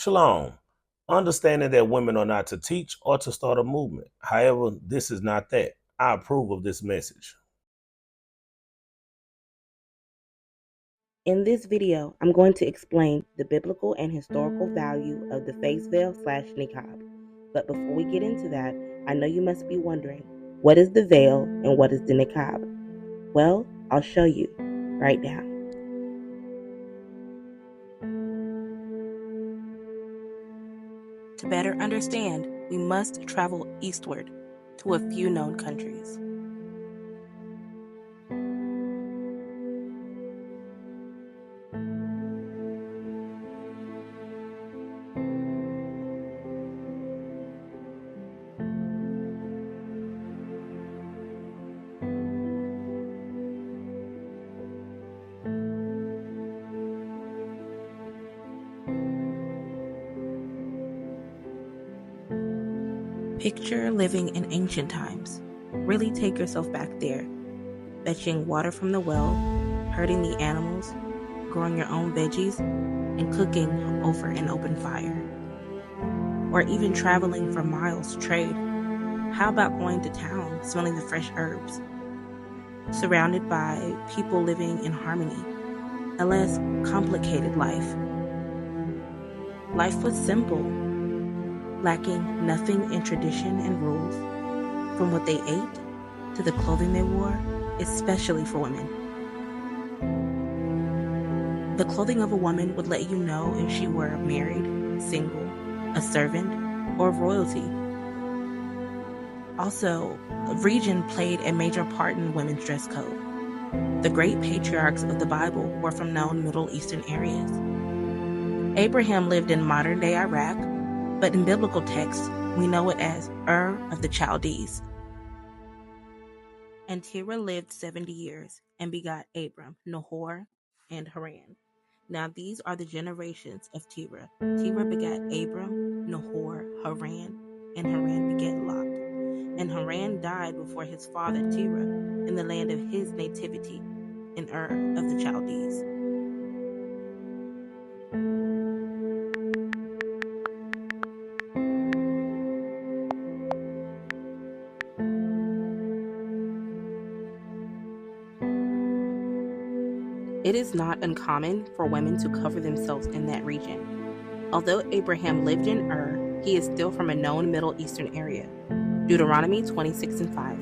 Shalom. Understanding that women are not to teach or to start a movement. However, this is not that. I approve of this message. In this video, I'm going to explain the biblical and historical value of the face veil / niqab. But before we get into that, I know you must be wondering, what is the veil and what is the niqab? Well, I'll show you right now. To better understand, we must travel eastward to a few known countries. Picture living in ancient times. Really take yourself back there. Fetching water from the well, herding the animals, growing your own veggies, and cooking over an open fire. Or even traveling for miles to trade. How about going to town, smelling the fresh herbs? Surrounded by people living in harmony. A less complicated life. Life was simple, lacking nothing in tradition and rules, from what they ate to the clothing they wore, especially for women. The clothing of a woman would let you know if she were married, single, a servant, or royalty. Also, region played a major part in women's dress code. The great patriarchs of the Bible were from known Middle Eastern areas. Abraham lived in modern-day Iraq, but in biblical texts, we know it as Ur of the Chaldees. And Terah lived 70 years and begot Abram, Nahor, and Haran. Now these are the generations of Terah. Terah begat Abram, Nahor, Haran, and Haran begat Lot. And Haran died before his father Terah in the land of his nativity, in Ur of the Chaldees. It is not uncommon for women to cover themselves in that region. Although Abraham lived in Ur, he is still from a known Middle Eastern area. Deuteronomy 26:5.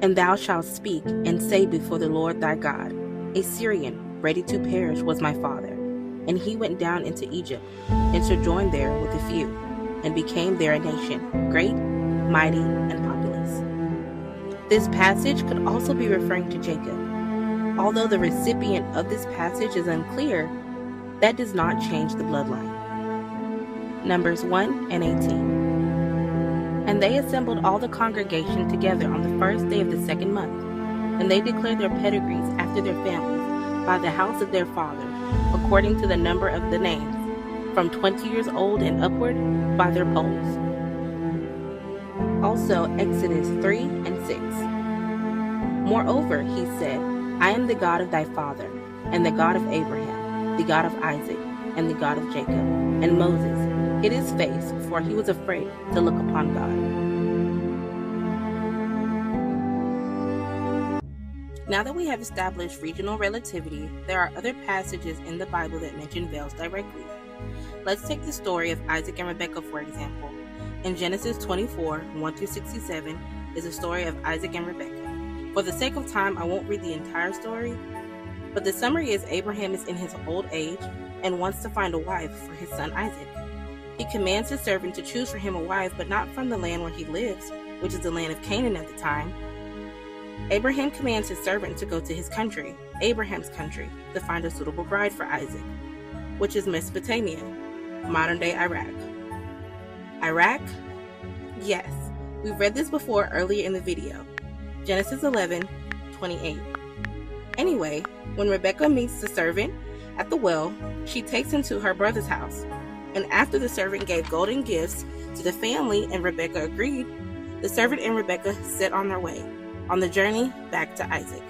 And thou shalt speak and say before the Lord thy God, a Syrian, ready to perish, was my father. And he went down into Egypt, and sojourned there with a few, and became there a nation, great, mighty, and populous. This passage could also be referring to Jacob. Although the recipient of this passage is unclear, that does not change the bloodline. Numbers 1 and 18. And they assembled all the congregation together on the first day of the second month, and they declared their pedigrees after their families, by the house of their fathers, according to the number of the names, from 20 years old and upward, by their polls. Also Exodus 3 and 6. Moreover, he said, I am the God of thy father, and the God of Abraham, the God of Isaac, and the God of Jacob. And Moses hid his face, for he was afraid to look upon God. Now that we have established regional relativity, there are other passages in the Bible that mention veils directly. Let's take the story of Isaac and Rebekah, for example. In Genesis 24, 1-67 is the story of Isaac and Rebekah. For the sake of time, I won't read the entire story, but the summary is Abraham is in his old age and wants to find a wife for his son Isaac. He commands his servant to choose for him a wife, but not from the land where he lives, which is the land of Canaan at the time. Abraham commands his servant to go to his country, Abraham's country, to find a suitable bride for Isaac, which is Mesopotamia, modern-day Iraq. Iraq? Yes, we've read this before earlier in the video. Genesis 11:28. Anyway, when Rebekah meets the servant at the well, she takes him to her brother's house. And after the servant gave golden gifts to the family and Rebekah agreed, The servant and Rebekah set on their way, on the journey back to Isaac.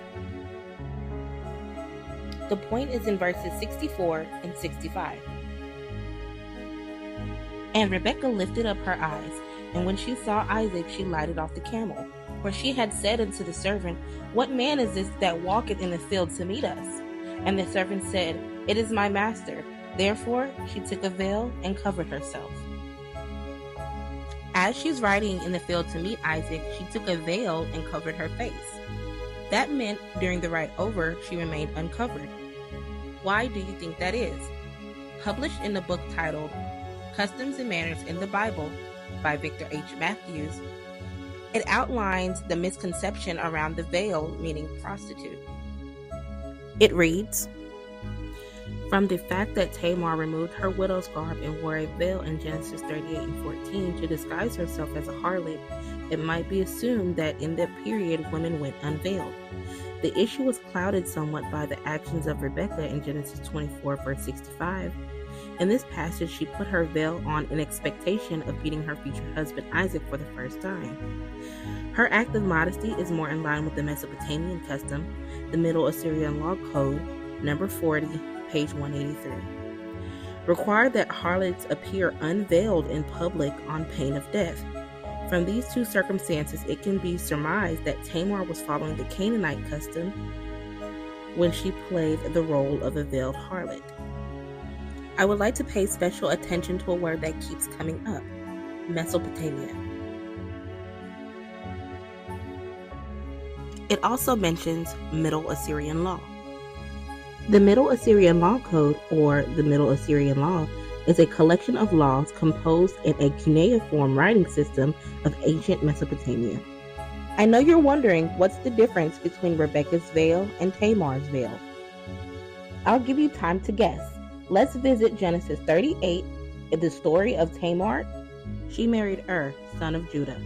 The point is in verses 64 and 65. And Rebekah lifted up her eyes, and when she saw Isaac, she lighted off the camel. For she had said unto the servant, What man is this that walketh in the field to meet us? And the servant said, It is my master. Therefore she took a veil and covered herself. As she's riding in the field to meet Isaac, she took a veil and covered her face. That meant during the ride over, she remained uncovered. Why do you think that is? Published in the book titled Customs and Manners in the Bible by Victor H. Matthews, it outlines the misconception around the veil meaning prostitute. It reads, From the fact that Tamar removed her widow's garb and wore a veil in Genesis 38 and 14 to disguise herself as a harlot, it might be assumed that in that period women went unveiled. The issue was clouded somewhat by the actions of Rebekah in Genesis 24 verse 65. In this passage, she put her veil on in expectation of meeting her future husband Isaac for the first time. Her act of modesty is more in line with the Mesopotamian custom, the Middle Assyrian Law Code, number 40, page 183. Required that harlots appear unveiled in public on pain of death. From these two circumstances, it can be surmised that Tamar was following the Canaanite custom when she played the role of a veiled harlot. I would like to pay special attention to a word that keeps coming up, Mesopotamia. It also mentions Middle Assyrian law. The Middle Assyrian Law Code, or the Middle Assyrian Law, is a collection of laws composed in a cuneiform writing system of ancient Mesopotamia. I know you're wondering what's the difference between Rebekah's veil and Tamar's veil. I'll give you time to guess. Let's visit Genesis 38 in the story of Tamar. She married son of Judah.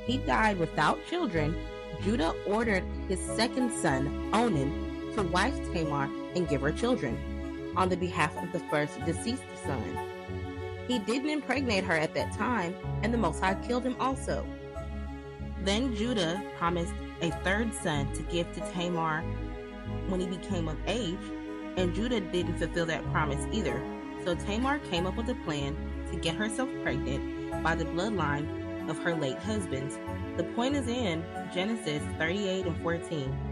He died without children. Judah ordered his second son, Onan, to wife Tamar and give her children on the behalf of the first deceased son. He didn't impregnate her at that time, and the Most High killed him also. Then Judah promised a third son to give to Tamar when he became of age, and Judah didn't fulfill that promise either. So Tamar came up with a plan to get herself pregnant by the bloodline of her late husbands. The point is in Genesis 38 and 14.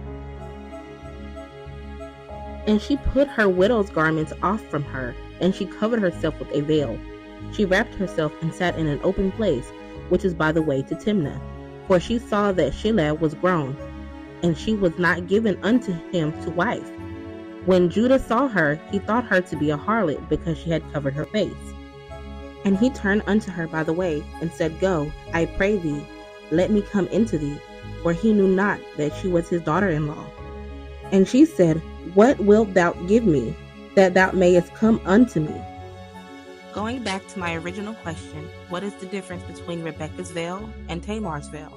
And she put her widow's garments off from her, and she covered herself with a veil. She wrapped herself and sat in an open place, which is by the way to Timnah. For she saw that Shelah was grown, and she was not given unto him to wife. When Judah saw her, he thought her to be a harlot, because she had covered her face. And he turned unto her by the way, and said, Go, I pray thee, let me come into thee. For he knew not that she was his daughter-in-law. And she said, What wilt thou give me, that thou mayest come unto me? Going back to my original question, what is the difference between Rebekah's veil and Tamar's veil?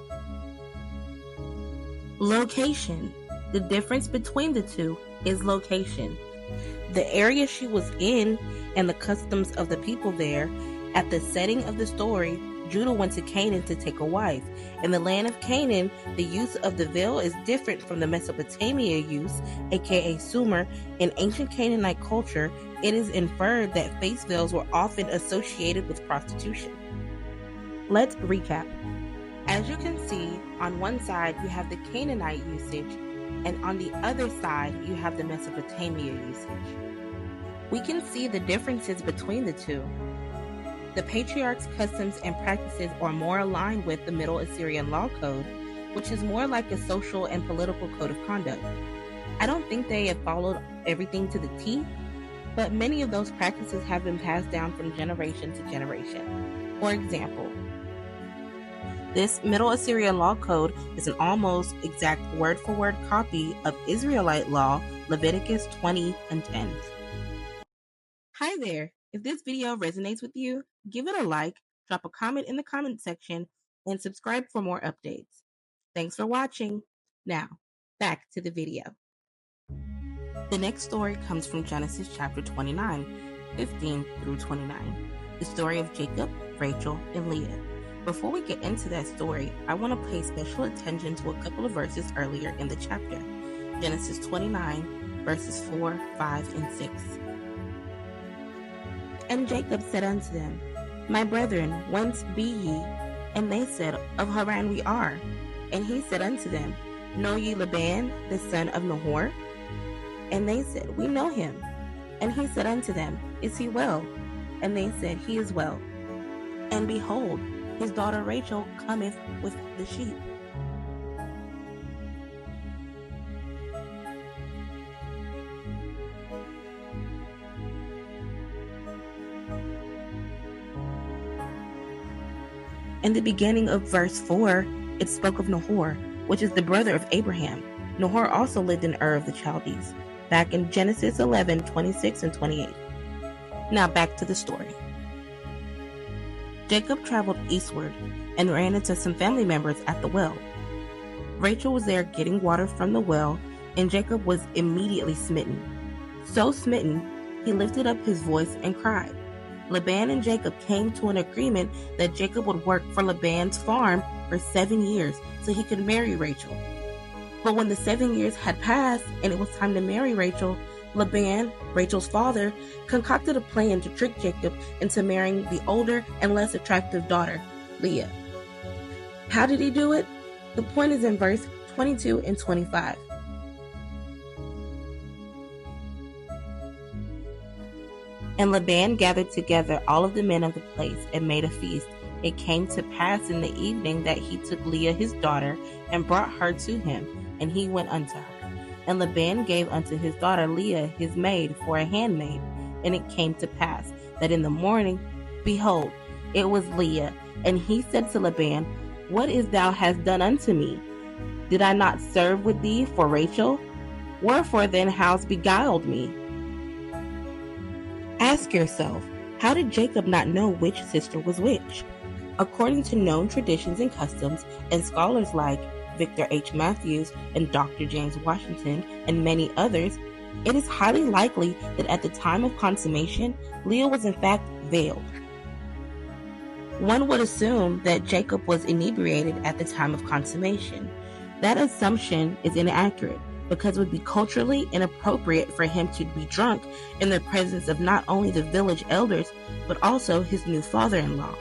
Location. The difference between the two is location. The area she was in and the customs of the people there. At the setting of the story, Judah went to Canaan to take a wife. In the land of Canaan, the use of the veil is different from the Mesopotamia use, aka Sumer. In ancient Canaanite culture, it is inferred that face veils were often associated with prostitution. Let's recap. As you can see, on one side you have the Canaanite usage, and on the other side you have the Mesopotamia usage. We can see the differences between the two. The patriarch's customs and practices are more aligned with the Middle Assyrian Law Code, which is more like a social and political code of conduct. I don't think they have followed everything to the T, but many of those practices have been passed down from generation to generation. For example, this Middle Assyrian Law Code is an almost exact word-for-word copy of Israelite law, Leviticus 20 and 10. Hi there! If this video resonates with you, give it a like, drop a comment in the comment section, and subscribe for more updates. Thanks for watching. Now, back to the video. The next story comes from Genesis chapter 29, 15 through 29, the story of Jacob, Rachel, and Leah. Before we get into that story, I want to pay special attention to a couple of verses earlier in the chapter. Genesis 29, verses 4, 5, and 6. And Jacob said unto them, My brethren, whence be ye? And they said, Of Haran we are. And he said unto them, Know ye Laban, the son of Nahor? And they said, We know him. And he said unto them, Is he well? And they said, He is well. And behold, his daughter Rachel cometh with the sheep. In the beginning of verse 4, it spoke of Nahor, which is the brother of Abraham. Nahor also lived in Ur of the Chaldees, back in Genesis 11, 26 and 28. Now back to the story. Jacob traveled eastward and ran into some family members at the well. Rachel was there getting water from the well, and Jacob was immediately smitten. So smitten, he lifted up his voice and cried. Laban and Jacob came to an agreement that Jacob would work for Laban's farm for 7 years so he could marry Rachel. But when the 7 years had passed and it was time to marry Rachel, Laban, Rachel's father, concocted a plan to trick Jacob into marrying the older and less attractive daughter, Leah. How did he do it? The point is in verse 22 and 25. And Laban gathered together all of the men of the place and made a feast. It came to pass in the evening that he took Leah his daughter and brought her to him, and he went unto her. And Laban gave unto his daughter Leah his maid for a handmaid. And it came to pass that in the morning, behold, it was Leah. And he said to Laban, What is thou hast done unto me? Did I not serve with thee for Rachel? Wherefore then hast beguiled me? Ask yourself, how did Jacob not know which sister was which? According to known traditions and customs, and scholars like Victor H. Matthews and Dr. James Washington and many others, it is highly likely that at the time of consummation, Leah was in fact veiled. One would assume that Jacob was inebriated at the time of consummation. That assumption is inaccurate, because it would be culturally inappropriate for him to be drunk in the presence of not only the village elders, but also his new father-in-law.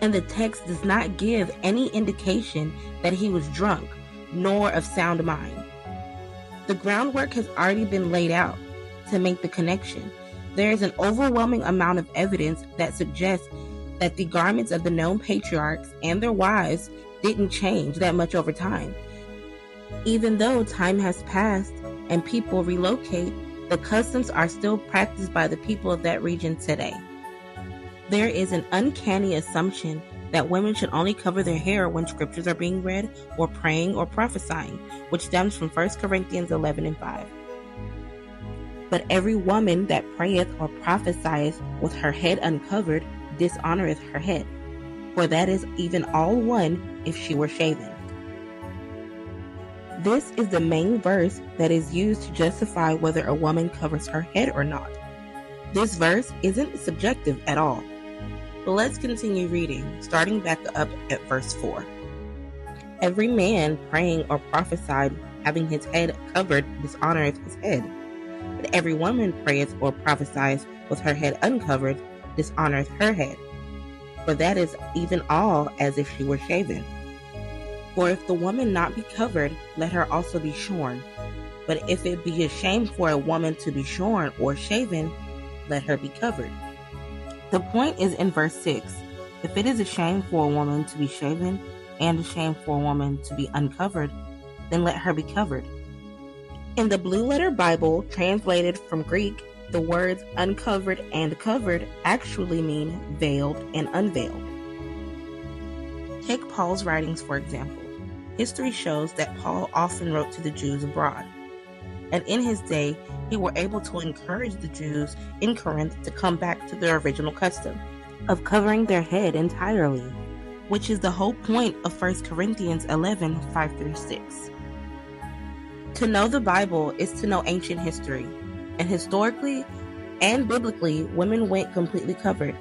And the text does not give any indication that he was drunk, nor of sound mind. The groundwork has already been laid out to make the connection. There is an overwhelming amount of evidence that suggests that the garments of the known patriarchs and their wives didn't change that much over time. Even though time has passed and people relocate, the customs are still practiced by the people of that region today. There is an uncanny assumption that women should only cover their hair when scriptures are being read or praying or prophesying, which stems from 1 Corinthians 11 and 5. But every woman that prayeth or prophesieth with her head uncovered dishonoreth her head, for that is even all one if she were shaven. This is the main verse that is used to justify whether a woman covers her head or not. This verse isn't subjective at all. But let's continue reading, starting back up at verse 4. Every man praying or prophesied having his head covered dishonoreth his head. But every woman prayeth or prophesieth with her head uncovered dishonoreth her head. For that is even all as if she were shaven. For if the woman not be covered, let her also be shorn. But if it be a shame for a woman to be shorn or shaven, let her be covered. The point is in verse 6. If it is a shame for a woman to be shaven and a shame for a woman to be uncovered, then let her be covered. In the Blue Letter Bible, translated from Greek, the words uncovered and covered actually mean veiled and unveiled. Take Paul's writings, for example. History shows that Paul often wrote to the Jews abroad. And in his day, he were able to encourage the Jews in Corinth to come back to their original custom of covering their head entirely, which is the whole point of 1 Corinthians 11, 5-6. To know the Bible is to know ancient history, and historically and biblically, women went completely covered.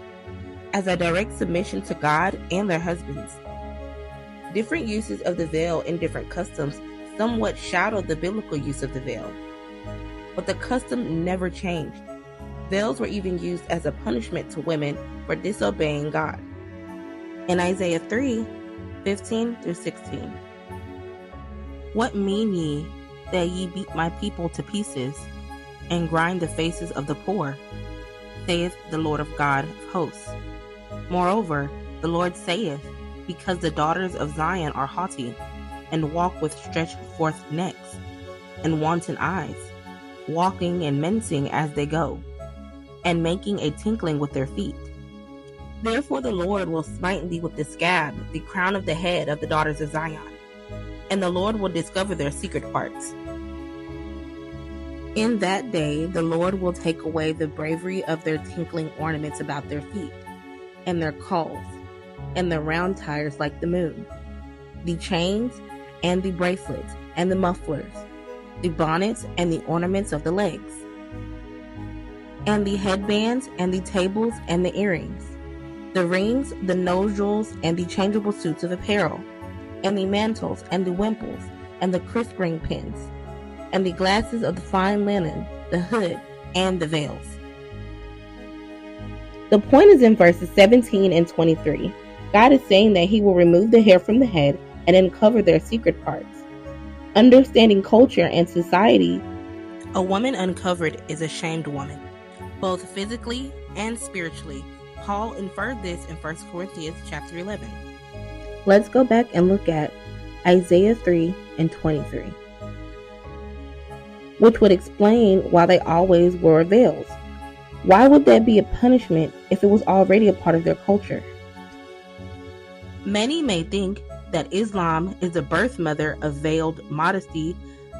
as a direct submission to God and their husbands. Different uses of the veil in different customs somewhat shadow the biblical use of the veil, but the custom never changed. Veils were even used as a punishment to women for disobeying God. In Isaiah 3:15-16, "What mean ye that ye beat my people to pieces, and grind the faces of the poor? Saith the Lord of God of hosts. Moreover, the Lord saith, because the daughters of Zion are haughty, and walk with stretched forth necks, and wanton eyes, walking and mincing as they go, and making a tinkling with their feet. Therefore the Lord will smite thee with the scab, the crown of the head of the daughters of Zion, and the Lord will discover their secret parts. In that day the Lord will take away the bravery of their tinkling ornaments about their feet, and their calls, and the round tires like the moon, the chains, and the bracelets, and the mufflers, the bonnets, and the ornaments of the legs, and the headbands, and the tables, and the earrings, the rings, the nose jewels, and the changeable suits of apparel, and the mantles, and the wimples, and the crisp ring pins, and the glasses of the fine linen, the hood, and the veils." The point is in verses 17 and 23. God is saying that he will remove the hair from the head and uncover their secret parts. Understanding culture and society, a woman uncovered is a shamed woman, both physically and spiritually. Paul inferred this in 1 Corinthians chapter 11. Let's go back and look at Isaiah 3:23, which would explain why they always wore veils. Why would that be a punishment if it was already a part of their culture? Many may think that Islam is the birth mother of veiled modesty,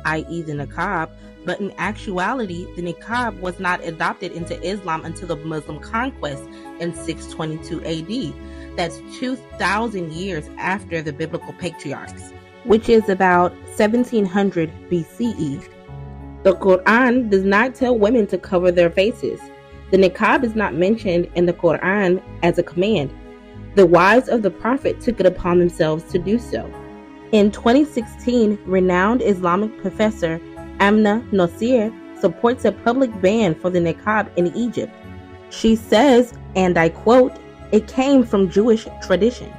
i.e. the niqab, but in actuality, the niqab was not adopted into Islam until the Muslim conquest in 622 AD. That's 2,000 years after the biblical patriarchs, which is about 1700 BCE. The Quran does not tell women to cover their faces. The niqab is not mentioned in the Quran as a command. The wives of the Prophet took it upon themselves to do so. In 2016, renowned Islamic professor Amna Nosir supports a public ban for the niqab in Egypt. She says, and I quote, "It came from Jewish tradition."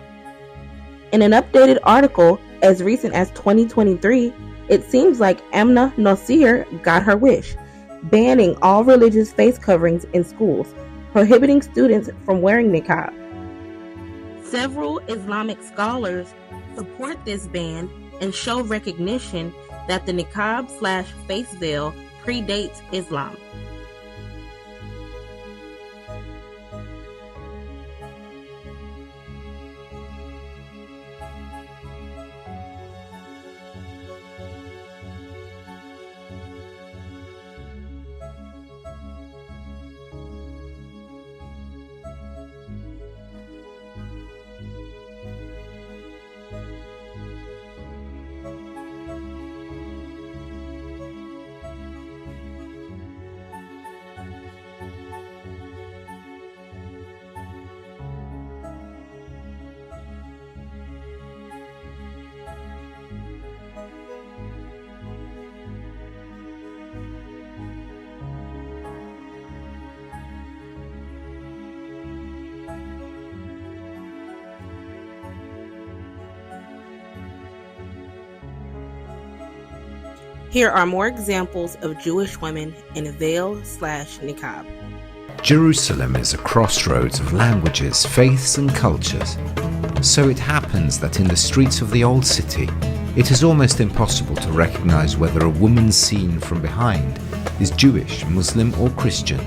In an updated article as recent as 2023, it seems like Amna Nosir got her wish, banning all religious face coverings in schools, prohibiting students from wearing niqab. Several Islamic scholars support this ban and show recognition that the niqab/face veil predates Islam. Here are more examples of Jewish women in veil/niqab. Jerusalem is a crossroads of languages, faiths and cultures. So it happens that in the streets of the old city, it is almost impossible to recognize whether a woman seen from behind is Jewish, Muslim or Christian.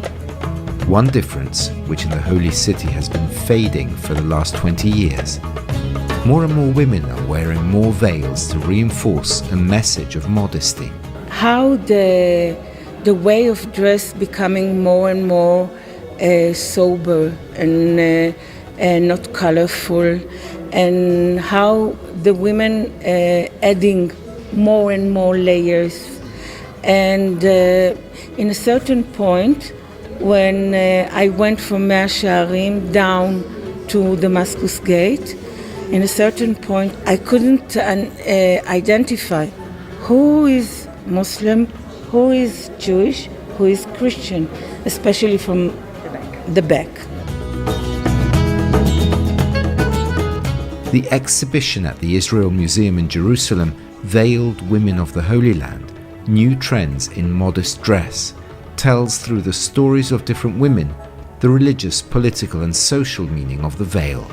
One difference, which in the holy city has been fading for the last 20 years. More and more women are wearing more veils to reinforce a message of modesty. How the way of dress becoming more and more sober and not colorful, and how the women adding more and more layers. And in a certain point, when I went from Mea Shearim down to Damascus Gate. In a certain point, I couldn't identify who is Muslim, who is Jewish, who is Christian, especially from the back. The exhibition at the Israel Museum in Jerusalem, Veiled Women of the Holy Land, New Trends in Modest Dress, tells through the stories of different women the religious, political and social meaning of the veil.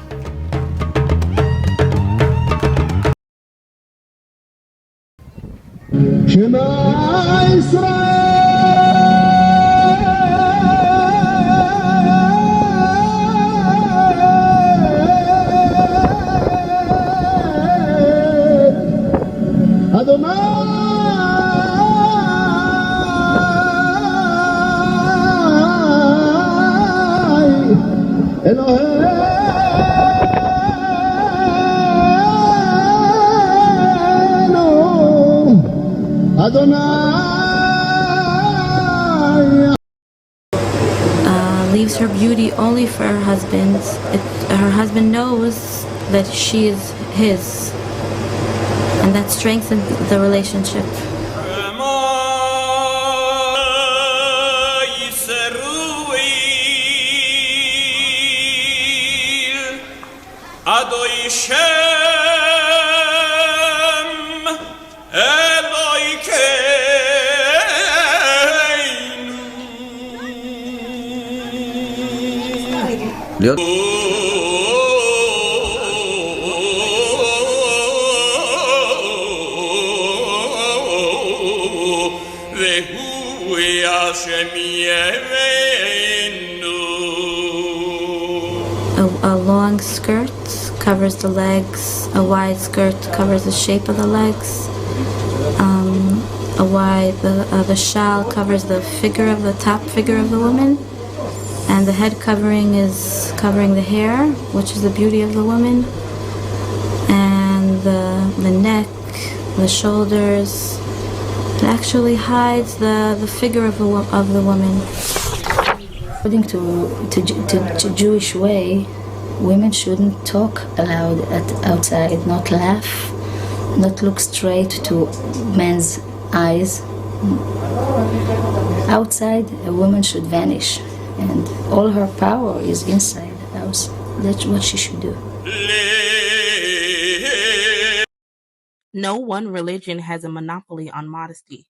Leaves her beauty only for her husband. Her husband knows that she is his, and that strengthens the relationship. A long skirt covers the legs, a wide skirt covers the shape of the legs, the shawl covers the figure of the top figure of the woman, and the head covering is covering the hair, which is the beauty of the woman, and the neck, the shoulders. It actually hides the figure of the woman. According to Jewish way, women shouldn't talk aloud outside, not laugh, not look straight to men's eyes. Outside, a woman should vanish, and all her power is inside the house. That's what she should do. No one religion has a monopoly on modesty,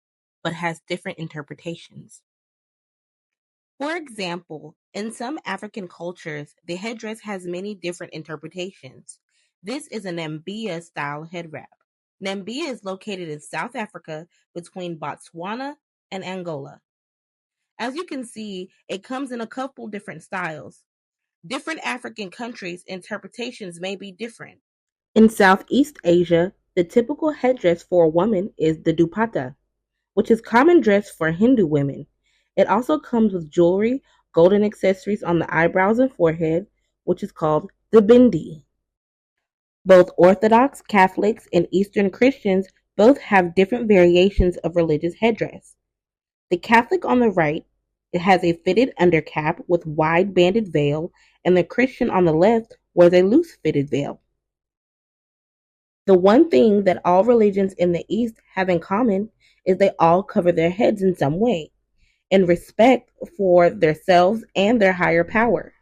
but has different interpretations. For example, in some African cultures, the headdress has many different interpretations. This is a Namibia style head wrap. Namibia is located in South Africa between Botswana and Angola. As you can see, it comes in a couple different styles. Different African countries' interpretations may be different. In Southeast Asia, the typical headdress for a woman is the dupatta, which is common dress for Hindu women. It also comes with jewelry, golden accessories on the eyebrows and forehead, which is called the bindi. Both Orthodox, Catholics, and Eastern Christians both have different variations of religious headdress. The Catholic on the right, it has a fitted undercap with wide banded veil, and the Christian on the left wears a loose fitted veil. The one thing that all religions in the East have in common is they all cover their heads in some way, in respect for themselves and their higher power.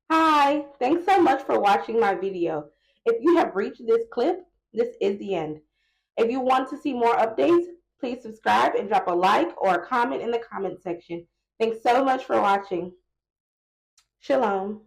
Hi, thanks so much for watching my video. If you have reached this clip, this is the end. If you want to see more updates, please subscribe and drop a like or a comment in the comment section. Thanks so much for watching. Shalom.